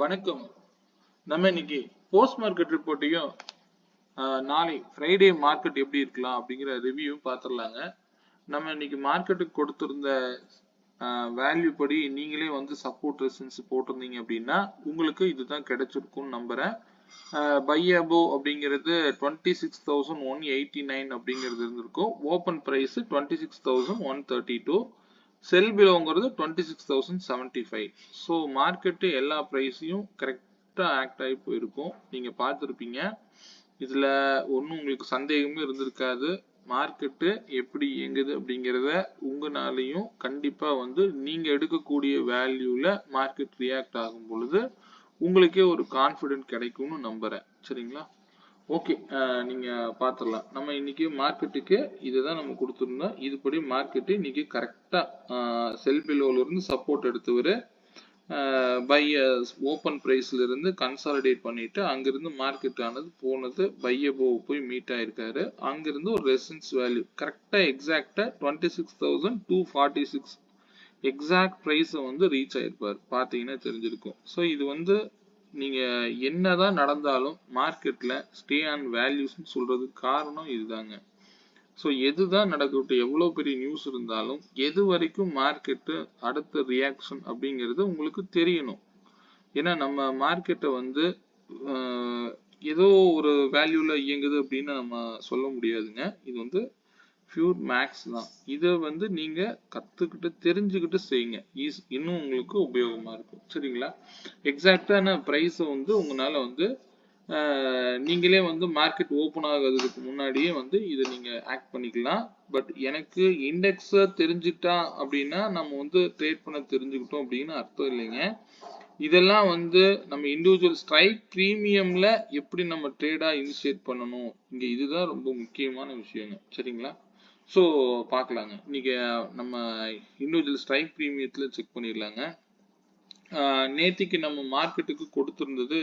வணக்கம். நம்ம இன்னைக்கு போஸ்ட் மார்க்கெட் ரிப்போர்ட்டையும் நாளை ஃப்ரைடே மார்க்கெட் எப்படி இருக்கலாம் அப்படிங்கிற ரிவ்யூ பார்த்துடலாங்க. நம்ம இன்னைக்கு மார்க்கெட்டுக்கு கொடுத்திருந்த வேல்யூ படி நீங்களே வந்து சப்போர்ட் ரெசிஸ்டன்ஸ் போட்டிருந்தீங்க அப்படின்னா உங்களுக்கு இதுதான் கிடைச்சிருக்கும்னு நம்புறேன். பை அபோவ் அப்படிங்கிறது 26,189 அப்படிங்கிறது இருந்திருக்கும். Open price 26,132. செல் பிலோங்கிறது 26,075. ஸோ மார்க்கெட்டு எல்லா ப்ரைஸையும் கரெக்டாக ஆக்ட் ஆகி போயிருக்கும். நீங்கள் பார்த்துருப்பீங்க. இதில் ஒன்றும் உங்களுக்கு சந்தேகமே இருந்திருக்காது. மார்க்கெட்டு எப்படி இயங்குது அப்படிங்கிறத உங்களாலையும் கண்டிப்பாக வந்து நீங்கள் எடுக்கக்கூடிய வேல்யூவில் மார்க்கெட் ரியாக்ட் ஆகும் பொழுது உங்களுக்கே ஒரு கான்ஃபிடென்ட் கிடைக்கும்னு நம்புகிறேன். சரிங்களா? ஓகே, நீங்க பாத்துடலாம். நம்ம இன்னைக்கு மார்க்கெட்டுக்கு இதுதான் நம்ம கொடுத்துருந்தோம். இதுபடி மார்க்கெட்டு இன்னைக்கு கரெக்டா செல் பிலோல இருந்து சப்போர்ட் எடுத்தவர் பை ஓப்பன் பிரைஸ்ல இருந்து கன்சாலிடேட் பண்ணிட்டு அங்கிருந்து மார்க்கெட் ஆனது போனது பை அபோவ் போய் மீட் ஆயிருக்காரு. அங்கிருந்து ஒரு ரெசிஸ்டன்ஸ் வேல்யூ கரெக்டா எக்ஸாக்டா 26,246 எக்ஸாக்ட் பிரைஸ் வந்து ரீச் ஆயிருப்பாரு. பாத்தீங்கன்னா தெரிஞ்சிருக்கும். ஸோ இது வந்து நீங்க என்னதான் நடந்தாலும் மார்க்கெட்ல ஸ்டே ஆன் வேல்யூஸ் சொல்றதுக்கு காரணம் இதுதாங்க. ஸோ எதுதான் நடக்கட்டும், எவ்வளவு பெரிய நியூஸ் இருந்தாலும் எது வரைக்கும் மார்க்கெட்டு அடுத்த ரியாக்ஷன் அப்படிங்கிறது உங்களுக்கு தெரியணும். ஏன்னா நம்ம மார்க்கெட்டை வந்து ஏதோ ஒரு வேல்யூல இயங்குது அப்படின்னு நம்ம சொல்ல முடியாதுங்க. இது வந்து பியூர் மேக்ஸ் தான். இதை வந்து நீங்க கத்துக்கிட்டு தெரிஞ்சுக்கிட்டு செய்யுங்க. இன்னும் உங்களுக்கு உபயோகமா இருக்கும். சரிங்களா? எக்ஸாக்டான பிரைஸ் வந்து உங்களால வந்து நீங்களே வந்து மார்க்கெட் ஓப்பன் ஆகிறதுக்கு முன்னாடியே வந்து இதை நீங்க ஆக்ட் பண்ணிக்கலாம். பட் எனக்கு இண்டெக்ஸ தெரிஞ்சுட்டா அப்படின்னா நம்ம வந்து ட்ரேட் பண்ண தெரிஞ்சுக்கிட்டோம் அப்படின்னு அர்த்தம் இல்லைங்க. இதெல்லாம் வந்து நம்ம இண்டிவிஜுவல் ஸ்ட்ரைக் பிரீமியம்ல எப்படி நம்ம ட்ரேடா இனிஷியேட் பண்ணணும், இங்க இதுதான் ரொம்ப முக்கியமான விஷயங்க. சரிங்களா? ஸோ பார்க்கலாங்க. இன்னைக்கு நம்ம இண்டிவிஜுவல் ஸ்ட்ரைக் பிரீமியத்தில் செக் பண்ணிடலாங்க. நேத்திக்கு நம்ம மார்க்கெட்டுக்கு கொடுத்துருந்தது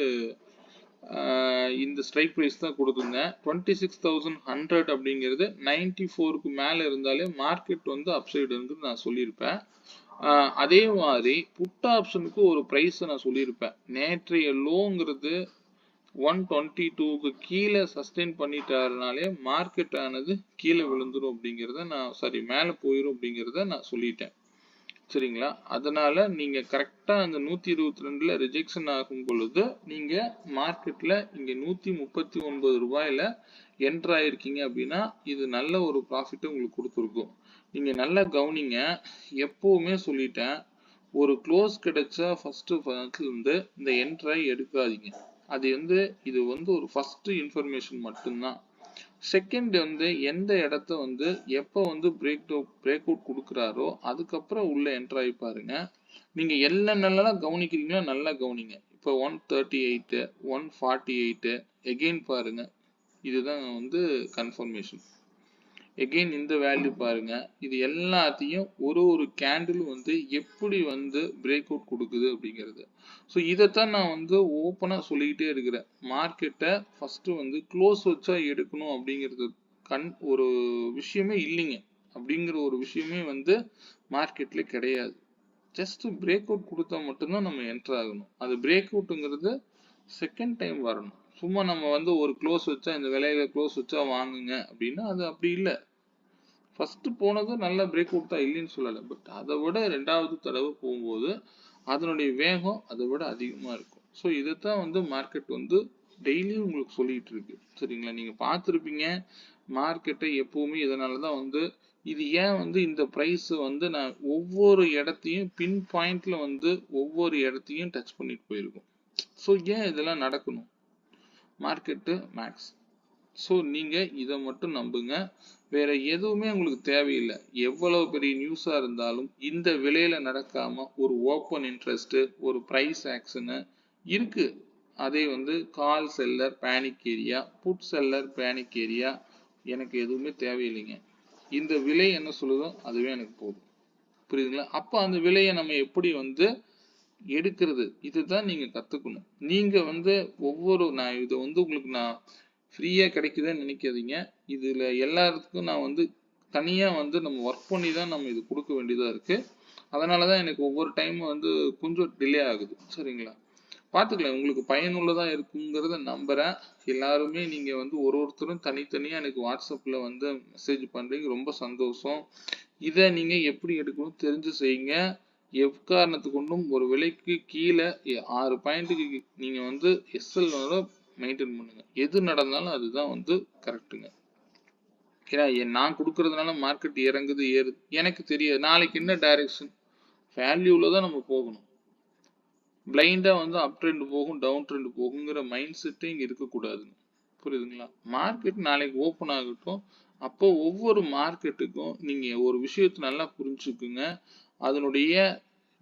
இந்த ஸ்ட்ரைக் ப்ரைஸ் தான் கொடுத்துருந்தேன். 26,100 அப்படிங்கிறது 94க்கு மேலே இருந்தாலே மார்க்கெட் வந்து அப்சைடு இருந்து நான் சொல்லியிருப்பேன். அதே மாதிரி புட் ஆப்ஷனுக்கு ஒரு ப்ரைஸை நான் சொல்லியிருப்பேன். நேற்றைய லோங்கிறது 122க்கு கீழே சஸ்டெயின் பண்ணிட்டாருனாலே மார்க்கெட் ஆனது கீழே விழுந்துடும் அப்படிங்கிறத மேலே போயிடும் அப்படிங்கிறத நான் சொல்லிட்டேன். சரிங்களா? அதனால நீங்க கரெக்டா அந்த 122ல ரிஜெக்ஷன் ஆகும் பொழுது நீங்க மார்க்கெட்ல இங்க 139 ரூபாயில என்டர் ஆயிருக்கீங்க அப்படின்னா இது நல்ல ஒரு ப்ராஃபிட் உங்களுக்கு கொடுத்துருக்கும். நீங்க நல்லா கவனிங்க. எப்பவுமே சொல்லிட்டேன், ஒரு க்ளோஸ் கிடைச்சா ஃபர்ஸ்ட் இருந்து இந்த என்ட்ரை எடுக்காதீங்க. அது வந்து இது வந்து ஒரு ஃபர்ஸ்ட் இன்ஃபர்மேஷன் மட்டும்தான். செகண்ட் வந்து எந்த இடத்த வந்து எப்போ வந்து பிரேக் அவுட் கொடுக்குறாரோ அதுக்கப்புறம் உள்ள என்டர் ஆகி பாருங்க. நீங்க நல்லா கவனிக்கிறீங்களா? நல்லா கவனிங்க. இப்போ 138 148 எகெயின் பாருங்க. இதுதான் வந்து கன்ஃபர்மேஷன். எகெயின் இந்த வேல்யூ பாருங்க. இது எல்லாத்தையும் ஒரு கேண்டில் வந்து எப்படி வந்து பிரேக் அவுட் கொடுக்குது அப்படிங்கிறது. ஸோ இதைத்தான் நான் வந்து ஓப்பனா சொல்லிக்கிட்டே இருக்கிறேன். மார்க்கெட்டை ஃபர்ஸ்ட் வந்து க்ளோஸ் வச்சா எடுக்கணும் அப்படிங்கிறது ஒரு விஷயமே இல்லைங்க. அப்படிங்கிற ஒரு விஷயமே வந்து மார்க்கெட்ல கிடையாது. ஜஸ்ட் பிரேக் அவுட் கொடுத்தா மட்டும்தான் நம்ம என்டர் ஆகணும். அது பிரேக் அவுட்டுங்கிறது செகண்ட் டைம் வரணும். சும்மா நம்ம வந்து ஒரு க்ளோஸ் வச்சா இந்த விலையில க்ளோஸ் வச்சா வாங்குங்க அப்படின்னா அது அப்படி இல்லை. ஃபர்ஸ்ட் போனது நல்ல பிரேக் அவுட் தான், இல்லைன்னு சொல்லலை. பட் அதை விட ரெண்டாவது தடவை போகும்போது அதனுடைய வேகம் அதை விட அதிகமாக இருக்கும். ஸோ இதைத்தான் வந்து மார்க்கெட் வந்து டெய்லியும் உங்களுக்கு சொல்லிட்டு இருக்கு. சரிங்களா? நீங்க பார்த்துருப்பீங்க மார்க்கெட்டை எப்பவுமே. இதனால தான் வந்து இது ஏன் வந்து இந்த ப்ரைஸ் வந்து நான் ஒவ்வொரு இடத்தையும் பின் பாயிண்ட்ல வந்து ஒவ்வொரு இடத்தையும் டச் பண்ணிட்டு போயிருக்கோம். ஸோ ஏன் இதெல்லாம் நடக்கணும்? Market maths. ஸோ நீங்க இதை மட்டும் நம்புங்க. வேற எதுவுமே உங்களுக்கு தேவையில்லை. எவ்வளவு பெரிய நியூஸா இருந்தாலும் இந்த விலையில நடக்காம ஒரு ஓப்பன் இன்ட்ரெஸ்ட், ஒரு பிரைஸ் ஆக்ஷனு இருக்கு. அதே வந்து call seller panic area, put seller panic area, எனக்கு எதுவுமே தேவையில்லைங்க. இந்த விலை என்ன சொல்லுதோ அதுவே எனக்கு போதும். புரியுதுங்களா? அப்ப அந்த விலையை நம்ம எப்படி வந்து எடுக்கிறது, இதுதான் நீங்க கத்துக்கணும். நீங்க வந்து நான் இதை வந்து உங்களுக்கு நான் ஃப்ரீயா கிடைக்குதுன்னு நினைக்காதீங்க. இதுல எல்லாத்துக்கும் நான் வந்து தனியா வந்து நம்ம ஒர்க் பண்ணி தான் நம்ம இது கொடுக்க வேண்டியதா இருக்கு. அதனாலதான் எனக்கு ஒவ்வொரு டைமும் வந்து கொஞ்சம் டிலே ஆகுது. சரிங்களா? பார்த்துக்கலாம். உங்களுக்கு பயனுள்ளதா இருக்குங்கிறத நம்புறேன். எல்லாருமே நீங்க வந்து ஒருத்தரும் தனித்தனியா எனக்கு வாட்ஸ்அப்ல வந்து மெசேஜ் பண்றீங்க. ரொம்ப சந்தோஷம். இத நீங்க எப்படி எடுக்கணும் தெரிஞ்சு செய்யுங்க. எக்காரணத்து கொண்டும் ஒரு விலைக்கு கீழ 6 பாயிண்ட்டுக்கு நீங்க வந்து எஸ்எல் மெயின்டைன் பண்ணுங்க. எது நடந்தாலும் அதுதான் வந்து கரெக்ட்டுங்க. ஏன்னா நான் குடுக்கறதுனால மார்க்கெட் இறங்குது, ஏறுது. எனக்கு தெரியாது. நாளைக்கு என்ன டைரக்ஷன்? வேல்யூல தான் நம்ம போகணும். பிளைண்டா வந்து அப் ட்ரெண்ட் போகும், டவுன் ட்ரெண்ட் போகுங்கிற மைண்ட் செட்டே இங்க இருக்கக்கூடாது. புரியுதுங்களா? மார்க்கெட் நாளைக்கு ஓப்பன் ஆகட்டும். அப்போ ஒவ்வொரு மார்க்கெட்டுக்கும் நீங்க ஒரு விஷயத்தை நல்லா புரிஞ்சுக்குங்க. அதனுடைய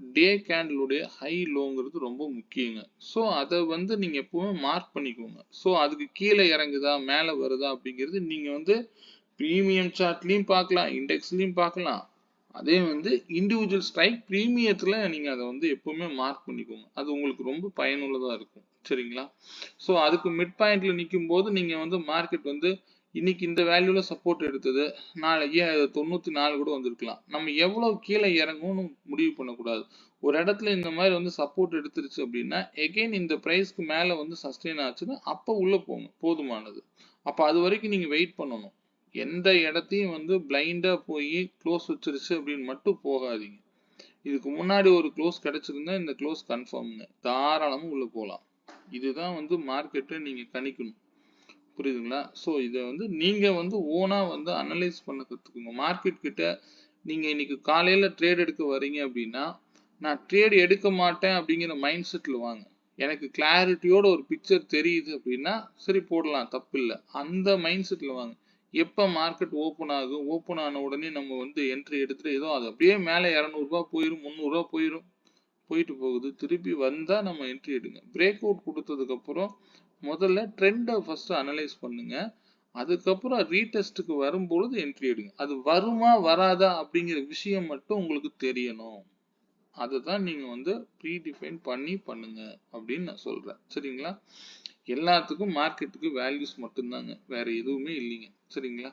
டே கேண்டிலுடைய ஹை லோங்கிறது ரொம்ப முக்கியங்க. ஸோ அதை வந்து நீங்க எப்பவுமே மார்க் பண்ணிக்கோங்க. ஸோ அதுக்கு கீழே இறங்குதா மேலே வருதா அப்படிங்கிறது நீங்க வந்து பிரீமியம் சார்ட்லயும் பார்க்கலாம், இண்டெக்ஸ்லயும் பார்க்கலாம். அதே வந்து இண்டிவிஜுவல் ஸ்ட்ரைக் பிரீமியத்துல நீங்க அதை வந்து எப்பவுமே மார்க் பண்ணிக்கோங்க. அது உங்களுக்கு ரொம்ப பயனுள்ளதா இருக்கும். சரிங்களா? ஸோ அதுக்கு மிட் பாயிண்ட்ல நிற்கும் போது நீங்க வந்து மார்க்கெட் வந்து இன்னைக்கு இந்த வேல்யூல சப்போர்ட் எடுத்தது, நாளைக்கு 94 கூட வந்திருக்கலாம். நம்ம எவ்வளவு கீழே இறங்கும்னு முடிவு பண்ணக்கூடாது. ஒரு இடத்துல இந்த மாதிரி வந்து சப்போர்ட் எடுத்துருச்சு அப்படின்னா எகைன் இந்த பிரைஸ்க்கு மேல வந்து சஸ்டெயின் ஆச்சுன்னா அப்ப உள்ள போங்க, போதுமானது. அப்ப அது வரைக்கும் நீங்க வெயிட் பண்ணணும். எந்த இடத்தையும் வந்து பிளைண்டா போய் க்ளோஸ் வச்சிருச்சு அப்படின்னு மட்டும் போகாதீங்க. இதுக்கு முன்னாடி ஒரு க்ளோஸ் கிடைச்சிருந்தா இந்த க்ளோஸ் கன்ஃபார்ம்ங்க, தாராளமா உள்ள போகலாம். இதுதான் வந்து மார்க்கெட்டை நீங்க கணிக்கணும். புரியுதுங்களா? ஸோ இதை வந்து நீங்க வந்து ஓனா வந்து அனலைஸ் பண்ண கத்துக்குங்க. மார்க்கெட் கிட்ட நீங்க இன்னைக்கு காலையில ட்ரேட் எடுக்க வர்றீங்க அப்படின்னா நான் ட்ரேட் எடுக்க மாட்டேன் அப்படிங்கிற மைண்ட் செட்ல வாங்க. எனக்கு கிளாரிட்டியோட ஒரு பிக்சர் தெரியுது அப்படின்னா சரி போடலாம், தப்பு இல்லை. அந்த மைண்ட் செட்ல வாங்க. எப்ப மார்க்கெட் ஓப்பன் ஆகும், ஓப்பன் ஆன உடனே நம்ம வந்து என்ட்ரி எடுத்துட்டு ஏதோ அது அப்படியே மேலே 200 போயிரும், 300 போயிரும், போயிட்டு போகுது. திருப்பி வந்தா நம்ம என்ட்ரி எடுங்க. பிரேக் அவுட் கொடுத்ததுக்கு அப்புறம் முதல்ல ட்ரெண்டை ஃபர்ஸ்ட் அனலைஸ் பண்ணுங்க. அதுக்கப்புறம் ரீடெஸ்ட்டுக்கு வரும்பொழுது என்ட்ரி எடுங்க. அது வருமா வராதா அப்படிங்கிற விஷயம் மட்டும் உங்களுக்கு தெரியணும். அதுதான் நீங்க வந்து ப்ரீ டிஃபைன் பண்ணி பண்ணுங்க அப்படின்னு நான் சொல்றேன். சரிங்களா? எல்லாத்துக்கும் மார்க்கெட்டுக்கு வேல்யூஸ் மட்டும்தாங்க, வேற எதுவுமே இல்லைங்க. சரிங்களா?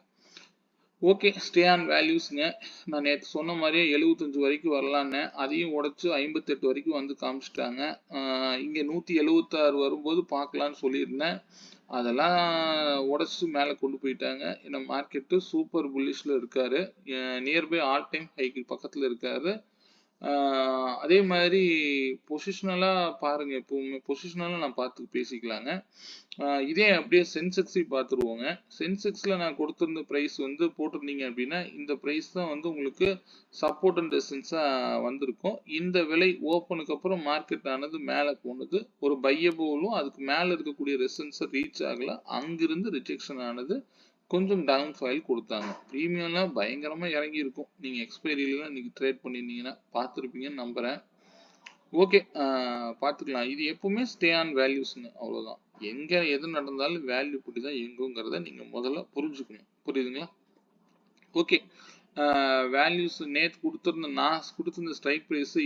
ஓகே, ஸ்டே ஆன் வேல்யூஸ்ங்க. நான் நேற்று சொன்ன மாதிரியே 75 வரைக்கும் வரலான்னு, அதையும் உடைச்சு 58 வரைக்கும் வந்து காமிச்சிட்டாங்க. இங்க 176 வரும்போது பார்க்கலான்னு சொல்லியிருந்தேன். அதெல்லாம் உடைச்சு மேலே கொண்டு போயிட்டாங்க. ஏன்னா மார்க்கெட்டு சூப்பர் புல்லிஷ்ல இருக்காரு. நியர்பை ஆல் டைம் ஹைக்கு பக்கத்துல இருக்காரு. அதே மாதிரி பொசிஷனலா பாருங்க. எப்பவுமே பொசிஷனலா நான் பார்த்து பேசிக்கலாங்க. இதே அப்படியே சென்செக்ஸையும் பார்த்துருவோங்க. சென்செக்ஸ்ல நான் கொடுத்திருந்த பிரைஸ் வந்து போட்டிருந்தீங்க அப்படின்னா இந்த பிரைஸ் தான் வந்து உங்களுக்கு சப்போர்ட் அண்ட் ரெசிஸ்டன்ஸா வந்திருக்கும். இந்த விலை ஓப்பனுக்கு அப்புறம் மார்க்கெட் ஆனது மேலே போனது, ஒரு பையபோலும் அதுக்கு மேலே இருக்கக்கூடிய ரெசிஸ்டன்ஸை ரீச் ஆகல. அங்கிருந்து ரிஜெக்ஷன் ஆனது, கொஞ்சம் டவுன் ஃபைல் கொடுத்தாங்க. ப்ரீமியம்லாம் பயங்கரமா இறங்கி இருக்கும். நீங்க எக்ஸ்பைரியிலாம் இன்னைக்கு ட்ரேட் பண்ணியிருந்தீங்கன்னா பார்த்துருப்பீங்கன்னு நம்புறேன். ஓகே, பார்த்துக்கலாம். இது எப்பவுமே ஸ்டே ஆன் வேல்யூஸ்ங்க, அவ்வளோதான். எங்க எது நடந்தாலும் வேல்யூ படி தான் எங்குங்கிறத நீங்க முதல்ல புரிஞ்சுக்கணும். புரியுதுங்களா? ஓகே, வேல்யூஸ் நேற்று நான் கொடுத்திருந்த ஸ்ட்ரைக் ப்ரைஸ்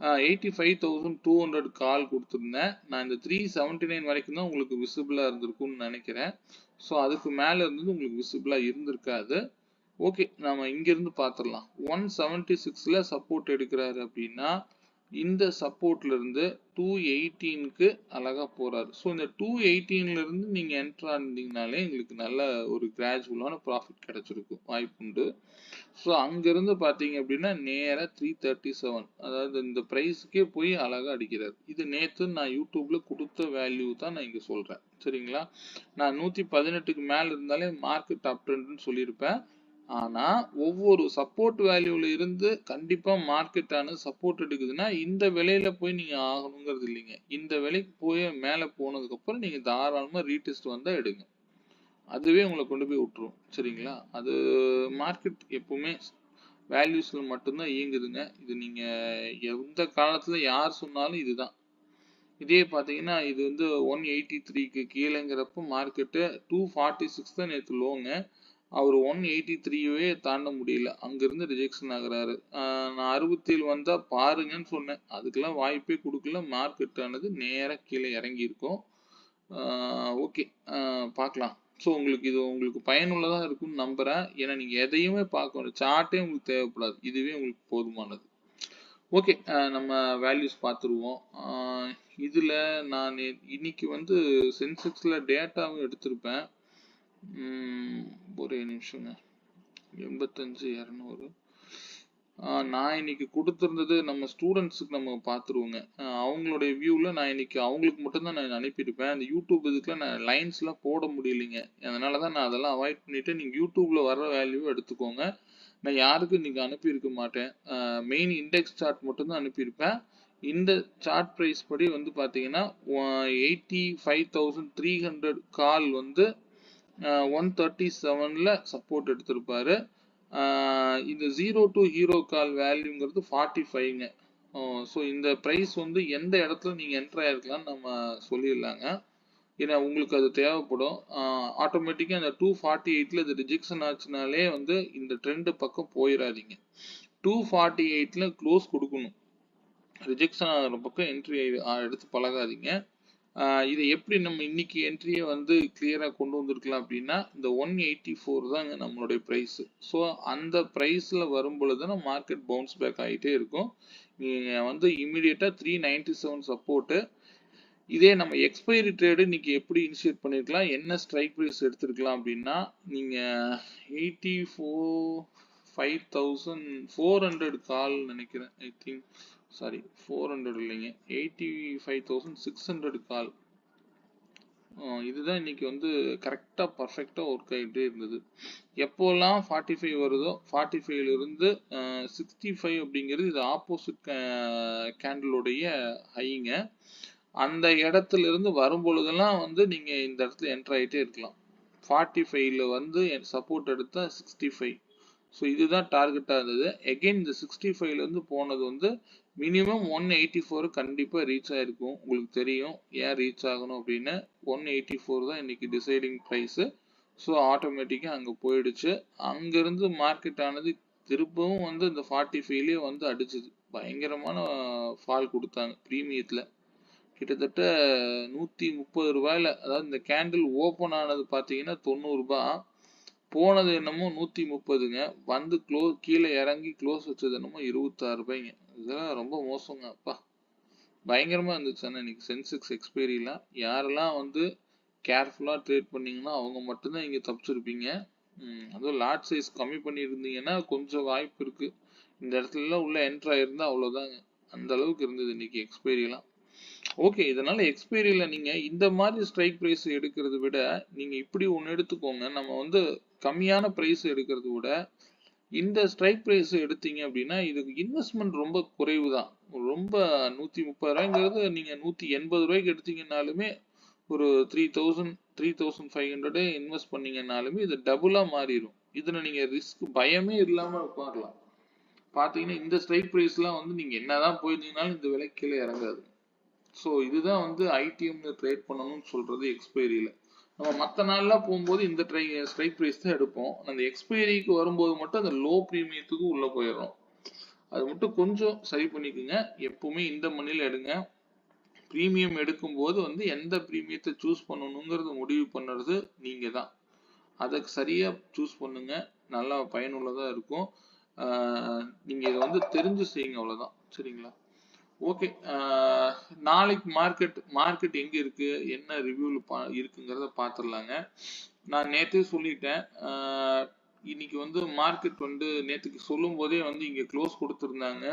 85,200 கால் கொடுத்துருந்தேன். நான் இந்த 379 வரைக்கும் தான் உங்களுக்கு விசிபிளா இருந்திருக்கும்னு நினைக்கிறேன். ஸோ அதுக்கு மேல இருந்தது உங்களுக்கு விசிபிளா இருந்திருக்காது. ஓகே, நாம இங்க இருந்து பார்த்துடலாம். 176ல சப்போர்ட் எடுக்கிறாரு அப்படின்னா இந்த சப்போர்ட்ல இருந்து 218க்கு அழகா போறாரு. ஸோ இந்த 218ல இருந்து நீங்க என்ட்ரா இருந்தீங்கனாலே எங்களுக்கு நல்ல ஒரு கிராஜுவலான ப்ராஃபிட் கிடைச்சிருக்கும், வாய்ப்புண்டு. ஸோ அங்கிருந்து பார்த்தீங்க அப்படின்னா நேரா 337, அதாவது இந்த ப்ரைஸுக்கே போய் அழகா அடிக்கிறார். இது நேற்று நான் யூடியூப்ல கொடுத்த வேல்யூ தான் நான் இங்க சொல்றேன். சரிங்களா? நான் 118க்கு மேல இருந்தாலே மார்க்கெட் அப் ட்ரெண்ட்னு சொல்லியிருப்பேன். ஆனா ஒவ்வொரு சப்போர்ட் வேல்யூல இருந்து கண்டிப்பா மார்க்கெட் ஆனது சப்போர்ட் எடுக்குதுன்னா இந்த விலையில போய் நீங்க ஆகணுங்கிறது இல்லைங்க. இந்த விலைக்கு போய் மேல போனதுக்கு அப்புறம் நீங்க தாராளமா ரீடெஸ்ட் வந்தா எடுங்க. அதுவே உங்களை கொண்டு போய் விட்டுரும். சரிங்களா? அது மார்க்கெட் எப்பவுமே வேல்யூஸ்ல மட்டும்தான் இயங்குதுங்க. இது நீங்க எந்த காலத்துல யார் சொன்னாலும் இதுதான். இதே பாத்தீங்கன்னா இது வந்து 183க்கு கீழேங்கிறப்ப மார்க்கெட்டு 246 தான் நேற்று லோங்க. அவர் 183வே தாண்ட முடியல. அங்கிருந்து ரிஜெக்ஷன் ஆகுறாரு. நான் 67 வந்தா பாருங்கன்னு சொன்னேன். அதுக்கெல்லாம் வாய்ப்பே கொடுக்கல. மார்க்கெட் ஆனது நேரா கீழே இறங்கி இருக்கும். ஓகே, பார்க்கலாம். ஸோ உங்களுக்கு பயனுள்ளதா இருக்கும்னு நம்புறேன். ஏன்னா நீங்க எதையுமே பார்க்க வேண்டாம். சார்ட்டே உங்களுக்கு தேவைப்படாது. இதுவே உங்களுக்கு போதுமானது. ஓகே, நம்ம வேல்யூஸ் பார்த்துருவோம். இதுல நான் இன்னைக்கு வந்து சென்செக்ஸ்ல டேட்டாவும் எடுத்திருப்பேன். ஒரே நிமிஷங்க. 85,200. நான் இன்னைக்கு கொடுத்துருந்தது நம்ம ஸ்டூடெண்ட்ஸுக்கு நம்ம பார்த்துருவோங்க. அவங்களுடைய வியூவில் நான் இன்னைக்கு அவங்களுக்கு மட்டும்தான் நான் அனுப்பியிருப்பேன். அந்த யூடியூப் இதுக்குலாம் நான் லைன்ஸ்லாம் போட முடியலைங்க. அதனால தான் நான் அதெல்லாம் அவாய்ட் பண்ணிவிட்டு நீங்கள் யூடியூப்பில் வர வேல்யூவை எடுத்துக்கோங்க. நான் யாருக்கும் இன்னைக்கு அனுப்பியிருக்க மாட்டேன். மெயின் இண்டெக்ஸ் சார்ட் மட்டும்தான் அனுப்பியிருப்பேன். இந்த சார்ட் ப்ரைஸ் படி வந்து பார்த்தீங்கன்னா 85,300 கால் வந்து 137ல சப்போர்ட் எடுத்திருப்பாரு. இந்த 0 டு ஹீரோ கால் வேல்யூங்கிறது 45ங்க. ஸோ இந்த ப்ரைஸ் வந்து எந்த இடத்துல நீங்கள் என்ட்ரு ஆயிருக்கலாம்னு நம்ம சொல்லிடலாங்க. ஏன்னா உங்களுக்கு அது தேவைப்படும். ஆட்டோமேட்டிக்காக அந்த 248ல இது ரிஜெக்ஷன் ஆச்சுனாலே வந்து இந்த ட்ரெண்டு பக்கம் போயிடாதீங்க. 248ல க்ளோஸ் கொடுக்கணும். ரிஜெக்ஷன் ஆகிற பக்கம் என்ட்ரி எடுத்து பழகாதீங்க. இதை எப்படி நம்ம இன்னைக்கு என்ட்ரியை வந்து கிளியராக கொண்டு வந்திருக்கலாம் அப்படின்னா இந்த 184 தாங்க நம்மளுடைய ப்ரைஸு. ஸோ அந்த ப்ரைஸில் வரும் பொழுதுனா மார்க்கெட் பவுன்ஸ் பேக் ஆகிட்டே இருக்கும். நீங்கள் வந்து இமீடியட்டாக 397 சப்போர்ட்டு. இதே நம்ம எக்ஸ்பைரி ட்ரேடு இன்னைக்கு எப்படி இனிஷியேட் பண்ணியிருக்கலாம், என்ன ஸ்ட்ரைக் ப்ரைஸ் எடுத்துருக்கலாம் அப்படின்னா நீங்கள் 85,400 கால் நினைக்கிறேன். ஐ திங்க் சாரி 400 இல்லைங்க, 85,600 கால். இதுதான் இன்னைக்கு வந்து கரெக்டாக பர்ஃபெக்டாக ஒர்க் ஆகிட்டே இருந்தது. எப்போல்லாம் 45 வருதோ 45ல இருந்து 65 அப்படிங்கிறது இது ஆப்போசிட் கேண்டலுடைய ஹைங்க. அந்த இடத்துல இருந்து வரும் பொழுதெல்லாம் வந்து நீங்க இந்த இடத்துல என்டர் ஆகிட்டே இருக்கலாம். 45ல வந்து சப்போர்ட் எடுத்தா 65. ஸோ இதுதான் டார்கெட்டாக இருந்தது. எகெயின் இந்த 65ல இருந்து போனது வந்து மினிமம் 184 கண்டிப்பாக ரீச் ஆயிருக்கும். உங்களுக்கு தெரியும் ஏன் ரீச் ஆகணும் அப்படின்னு. 184 தான் இன்னைக்கு டிசைடிங் ப்ரைஸு. ஸோ ஆட்டோமேட்டிக்காக அங்கே போயிடுச்சு. அங்கேருந்து மார்க்கெட் ஆனது திரும்பவும் வந்து இந்த 45லேயே வந்து அடிச்சுது. பயங்கரமான ஃபால் கொடுத்தாங்க ப்ரீமியத்தில். கிட்டத்தட்ட 130 ரூபாயில, அதாவது இந்த கேண்டில் ஓப்பன் ஆனது பார்த்தீங்கன்னா 90 ரூபாய், போனது என்னமோ 130ங்க. வந்து கீழே இறங்கி க்ளோஸ் வச்சது என்னமோ 26 ரூபாய்ங்க. இதெல்லாம் ரொம்ப மோசங்க. அப்பா பயங்கரமா இருந்துச்சு. ஆனால் இன்னைக்கு சென்செக்ஸ் எக்ஸ்பைரிலாம் யாரெல்லாம் வந்து கேர்ஃபுல்லாக ட்ரேட் பண்ணீங்கன்னா அவங்க மட்டும்தான் இங்கே தப்பிச்சிருப்பீங்க. அதுவும் லாட் சைஸ் கம்மி பண்ணியிருந்தீங்கன்னா கொஞ்சம் வாய்ப்பு இருக்கு. இந்த இடத்துலலாம் உள்ள என்ட்ரு ஆயிருந்தா அவ்வளோதாங்க. அந்த அளவுக்கு இருந்தது இன்னைக்கு எக்ஸ்பைரிலாம். ஓகே, இதனால எக்ஸ்பைரியில நீங்க இந்த மாதிரி ஸ்ட்ரைக் பிரைஸ் எடுக்கிறத விட நீங்க இப்படி ஒன்று எடுத்துக்கோங்க. நம்ம வந்து கம்மியான பிரைஸ் எடுக்கிறத விட இந்த ஸ்ட்ரைக் பிரைஸ் எடுத்தீங்க அப்படின்னா இதுக்கு இன்வெஸ்ட்மெண்ட் ரொம்ப குறைவு தான். ரொம்ப 130 ரூபாய்ங்கிறது நீங்க 180 ரூபாய்க்கு எடுத்தீங்கன்னாலுமே ஒரு 3,500 இன்வெஸ்ட் பண்ணீங்கன்னாலுமே இது டபுளா மாறிடும். இதுல நீங்க ரிஸ்க் பயமே இல்லாம உட்காரலாம். பாத்தீங்கன்னா இந்த ஸ்ட்ரைக் பிரைஸ்லாம் வந்து நீங்க என்னதான் போயிருந்தீங்கன்னாலும் இந்த விலை கீழே இறங்காது. ஸோ இதுதான் வந்து ஐடிஎம்ல ட்ரேட் பண்ணணும்னு சொல்றது எக்ஸ்பைரியில். நம்ம மற்ற நாள்லாம் போகும்போது இந்த ஸ்ட்ரைக் ப்ரைஸ் தான் எடுப்போம். அந்த எக்ஸ்பைரிக்கு வரும்போது மட்டும் அந்த லோ ப்ரீமியத்துக்கு உள்ளே போயிடும். அது மட்டும் கொஞ்சம் சரி பண்ணிக்கோங்க. எப்பவுமே இந்த மணியில் எடுங்க. ப்ரீமியம் எடுக்கும்போது வந்து எந்த ப்ரீமியத்தை சூஸ் பண்ணணுங்கிறது முடிவு பண்ணுறது நீங்கள் தான். அதுக்கு சரியாக சூஸ் பண்ணுங்க. நல்லா பயனுள்ளதாக இருக்கும். நீங்கள் இதை வந்து தெரிஞ்சு செய்யுங்க, அவ்வளோதான். சரிங்களா? ஓகே, நாளைக்கு மார்க்கெட் எங்க இருக்கு, என்ன ரிவ்யூவில் இருக்குங்கிறத பார்த்துடலாங்க. நான் நேற்றே சொல்லிட்டேன். இன்னைக்கு வந்து மார்க்கெட் வந்து நேற்றுக்கு சொல்லும் போதே வந்து இங்கே க்ளோஸ் கொடுத்துருந்தாங்க.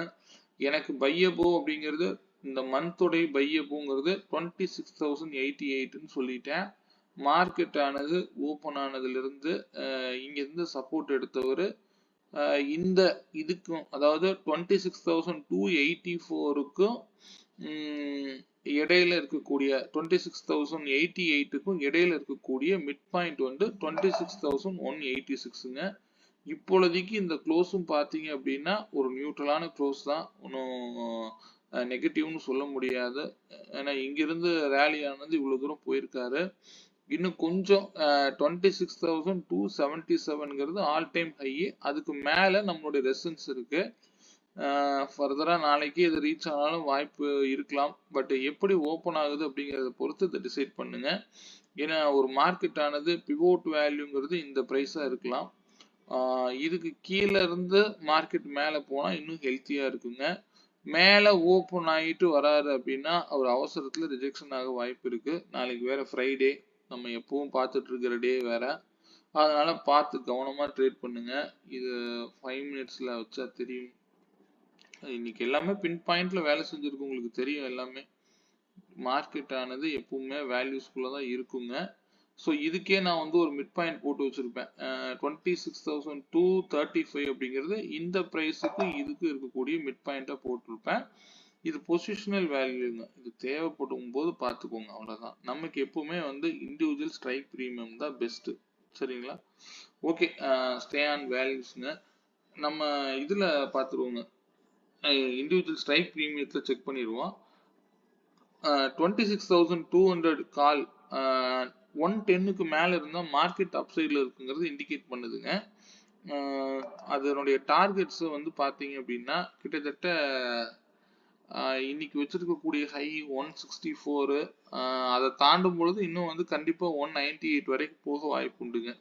எனக்கு பையபோ அப்படிங்கிறது இந்த மந்தோடைய பையபோங்கிறது 26,088ன்னு சொல்லிட்டேன். மார்க்கெட் ஆனது ஓப்பன் ஆனதுலேருந்து இங்கேருந்து சப்போர்ட் எடுத்தவர் இந்த இதுக்கும், அதாவது 26,284க்கும் இடையில இருக்கக்கூடிய 26,088க்கும் இடையில இருக்கக்கூடிய மிட் பாயிண்ட் வந்து 26,186ங்க. இப்பொழுதைக்கு இந்த க்ளோஸும் பார்த்தீங்க அப்படின்னா ஒரு நியூட்ரலான க்ளோஸ் தான். ஒன்றும் நெகட்டிவ்னு சொல்ல முடியாது. ஏன்னா இங்கிருந்து ரேலி ஆனது இவ்வளோ தூரம் போயிருக்காரு. இன்னும் கொஞ்சம் 26,277ங்கிறது ஆல் டைம் ஹை. அதுக்கு மேலே நம்மளுடைய ரெசன்ஸ் இருக்கு. ஃபர்தரா நாளைக்கு இது ரீச் ஆனாலும் வாய்ப்பு இருக்கலாம். பட் எப்படி ஓப்பன் ஆகுது அப்படிங்கிறத பொறுத்து இதை டிசைட் பண்ணுங்க. ஏன்னா ஒரு மார்க்கெட் ஆனது பிவோட் வேல்யூங்கிறது இந்த ப்ரைஸாக இருக்கலாம். இதுக்கு கீழே இருந்து மார்க்கெட் மேலே போனால் இன்னும் ஹெல்த்தியாக இருக்குங்க. மேல ஓப்பன் ஆயிட்டு வராரு அப்படின்னா அவர் அவசரத்துல ரிஜெக்ஷன் ஆக வாய்ப்பு இருக்கு. நாளைக்கு வேற ஃப்ரைடே, நம்ம எப்பவும் பார்த்துட்டு இருக்கிற டே வேற. அதனால பார்த்து கவனமா ட்ரேட் பண்ணுங்க. இது 5 மினிட்ஸ்ல வச்சா தெரியும். இன்னைக்கு எல்லாமே பின் பாயிண்ட்ல வேலை செஞ்சிருக்கு, உங்களுக்கு தெரியும் எல்லாமே. மார்க்கெட் ஆனது எப்பவுமே வேல்யூஸ்குள்ள தான் இருக்குங்க. ஸோ இதுக்கே நான் வந்து ஒரு மிட் பாயிண்ட் போட்டு வச்சிருப்பேன். 26,235 அப்படிங்கிறது இந்த ப்ரைஸுக்கு இதுக்கு இருக்கக்கூடிய மிட் பாயிண்டா போட்டிருப்பேன். இது பொசிஷனல் வேல்யூங்க. இது தேவைப்படும் போது பார்த்துக்கோங்க, அவ்வளோதான். நமக்கு எப்பவுமே வந்து இண்டிவிஜுவல் ஸ்ட்ரைக் ப்ரீமியம் தான் பெஸ்ட். சரிங்களா? ஓகே, ஸ்டே ஆன் வேல்யூஸ்ங்க. நம்ம இதுல பார்த்துருவோங்க, இண்டிவிஜுவல் ஸ்ட்ரைக் ப்ரீமியத்தில் செக் பண்ணிடுவோம். 26,200 கால் 110க்கு மேல இருந்தா மார்க்கெட் அப்சைட்ல இருக்குங்கிறது இண்டிகேட் பண்ணுதுங்க. அதனுடைய டார்கெட்ஸ் வந்து பாத்தீங்க அப்படின்னா கிட்டத்தட்ட இன்னைக்கு வச்சிருக்கக்கூடிய ஹை 164, அதை தாண்டும் பொழுது இன்னும் வந்து கண்டிப்பா 198 வரைக்கும் போக வாய்ப்பு உண்டுங்க.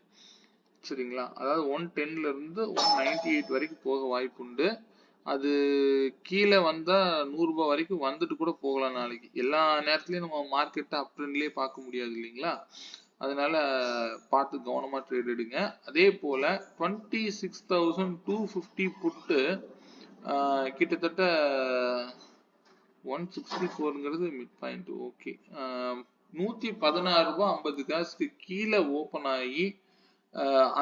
சரிங்களா? அதாவது 110ல இருந்து 198 வரைக்கும் போக வாய்ப்பு உண்டு. அது கீழே வந்தா 100 ரூபாய் வரைக்கும் வந்துட்டு கூட போகலாம் நாளைக்கு. எல்லா நேரத்துலயும் நம்ம மார்க்கெட்டை அப் ட்ரெண்ட்லயே பார்க்க முடியாது இல்லைங்களா? அதனால பார்த்து கவனமா ட்ரேட் எடுங்க. அதே போல 26,250 புட்டு கிட்டத்தட்ட 164ங்கிறது மிட் பாயிண்ட். ஓகே, 116 ரூபாய் 50 காசுக்கு கீழே ஓபன் ஆகி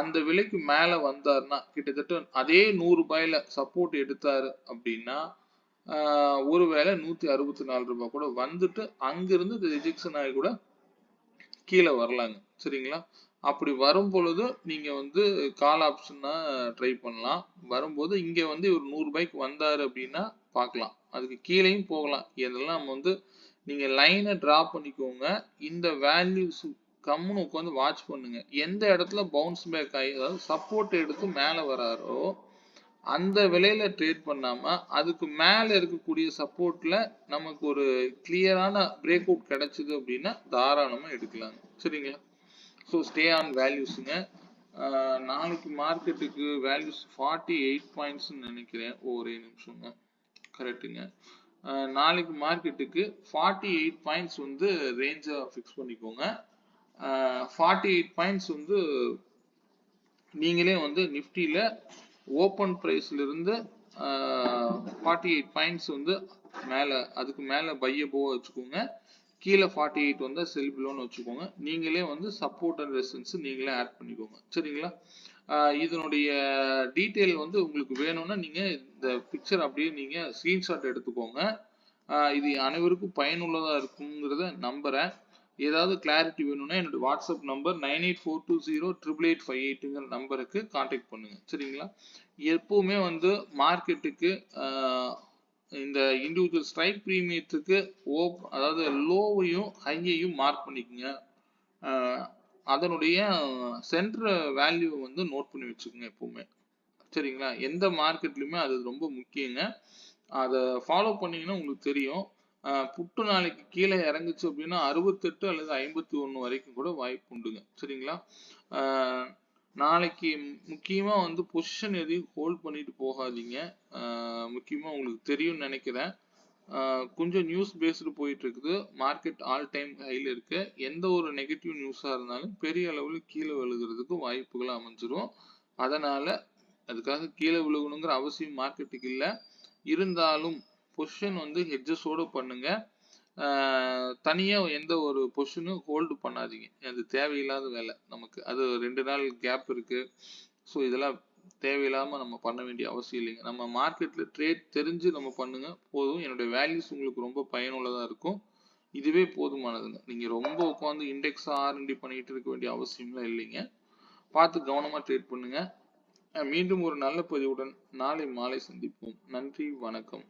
அந்த விலைக்கு மேல வந்தாருன்னா கிட்டத்தட்ட அதே 100 ரூபாயில சப்போர்ட் எடுத்தாரு அப்படின்னா ஒருவேளை 164 ரூபாய் கூட வந்துட்டு அங்கிருந்து ரிஜெக்ஷன் ஆகி கூட கீழே வரலாங்க. சரிங்களா? அப்படி வரும் பொழுது நீங்க வந்து கால் ஆப்ஷனா ட்ரை பண்ணலாம். வரும்போது இங்க வந்து ஒரு 100 ரூபாய்க்கு வந்தாரு அப்படின்னா பார்க்கலாம். அதுக்கு கீழேயும் போகலாம். இதெல்லாம் வந்து நீங்க லைனை டிரா பண்ணிக்கோங்க. இந்த வேல்யூஸ் கம்முன்னு உட்காந்து வாட்ச் பண்ணுங்க. எந்த இடத்துல பவுன்ஸ் பேக் ஆகி, அதாவது சப்போர்ட் எடுத்து மேல வராரோ அந்த விலையில ட்ரேட் பண்ணாம அதுக்கு மேல இருக்கக்கூடிய சப்போர்ட்ல நமக்கு ஒரு கிளியரான பிரேக் அவுட் கிடைச்சது அப்படின்னா தாராளமா எடுக்கலாங்க. சரிங்களா? ஸோ ஸ்டே ஆன் வேல்யூஸுங்க. நாளைக்கு மார்க்கெட்டுக்கு வேல்யூஸ் 48 பாயிண்ட்ஸ் நினைக்கிறேன். ஒரே நிமிஷங்க, கரெக்டுங்க. நாளைக்கு மார்க்கெட்டுக்கு 48 பாயிண்ட்ஸ் வந்து ரேஞ்சா ஃபிக்ஸ் பண்ணிக்கோங்க. 48 பாயிண்ட்ஸ் வந்து நீங்களே வந்து நிஃப்டியில ஓப்பன் பிரைஸ்ல இருந்து 48 பாயிண்ட்ஸ் வந்து மேல, அதுக்கு மேல பைய போ வச்சுக்கோங்க. கீழே 48 வந்தா செல் பிலோன்னு வச்சுக்கோங்க. நீங்களே வந்து சப்போர்ட் அண்ட் ரெசிஸ்டன்ஸ் நீங்களே ஆட் பண்ணிக்கோங்க. சரிங்களா? இதனுடைய டீட்டெயில் வந்து உங்களுக்கு வேணும்னா நீங்க இந்த பிக்சர் அப்படியே நீங்க ஸ்கிரீன்ஷாட் எடுத்துக்கோங்க. இது அனைவருக்கும் பயனுள்ளதா இருக்குங்கிறத நம்புறேன். ஏதாவது கிளாரிட்டி வேணும்னா என்னோட வாட்ஸ்அப் நம்பர் 9842088858ங்கிற நம்பருக்கு கான்டாக்ட் பண்ணுங்க. சரிங்களா? எப்பவுமே வந்து மார்க்கெட்டுக்கு இந்த இண்டிவிஜுவல் ஸ்ட்ரைக் ப்ரீமியத்துக்கு அதாவது லோவையும் ஹையையும் மார்க் பண்ணிக்கோங்க. அதனுடைய சென்டர் வேல்யூ வந்து நோட் பண்ணி வச்சுக்கோங்க எப்பவுமே. சரிங்களா? எந்த மார்க்கெட்லயுமே அது ரொம்ப முக்கியங்க. அதை ஃபாலோ பண்ணீங்கன்னா உங்களுக்கு தெரியும். புட்டு நாளைக்கு கீழே இறங்குச்சு அப்படின்னா 68 அல்லது 51 வரைக்கும் கூட வாய்ப்பு உண்டுங்க. சரிங்களா? நாளைக்கு முக்கியமா வந்து பொசிஷன் எதையும் ஹோல்ட் பண்ணிட்டு போகாதீங்க. முக்கியமா உங்களுக்கு தெரியும்னு நினைக்கிறேன். கொஞ்சம் நியூஸ் பேஸ்டு போயிட்டு இருக்குது. மார்க்கெட் ஆல் டைம் ஹைல இருக்கு. எந்த ஒரு நெகட்டிவ் நியூஸா இருந்தாலும் பெரிய அளவில் கீழே விழுகிறதுக்கு வாய்ப்புகள் அமைஞ்சிரும். அதனால அதுக்காக கீழே விழுகணுங்கிற அவசியம் மார்க்கெட்டுக்கு இல்லை. இருந்தாலும் பொசிஷன் வந்து ஹெட்ஜஸோட பண்ணுங்க. தனியா எந்த ஒரு பொசிஷனும் ஹோல்டு பண்ணாதீங்க. அது தேவையில்லாத வேலை நமக்கு. அது 2 நாள் கேப் இருக்கு. ஸோ இதெல்லாம் தேவையில்லாம நம்ம பண்ண வேண்டிய அவசியம் இல்லைங்க. நம்ம மார்க்கெட்ல ட்ரேட் தெரிஞ்சு நம்ம பண்ணுங்க போதும். என்னுடைய வேல்யூஸ் உங்களுக்கு ரொம்ப பயனுள்ளதா இருக்கும். இதுவே போதுமானதுங்க. நீங்க ரொம்ப உட்காந்து இண்டெக்ஸ் ஆர்என்டி பண்ணிட்டு இருக்க வேண்டிய அவசியம்லாம் இல்லைங்க. பார்த்து கவனமா ட்ரேட் பண்ணுங்க. மீண்டும் ஒரு நல்ல பதிவுடன் நாளை மாலை சந்திப்போம். நன்றி, வணக்கம்.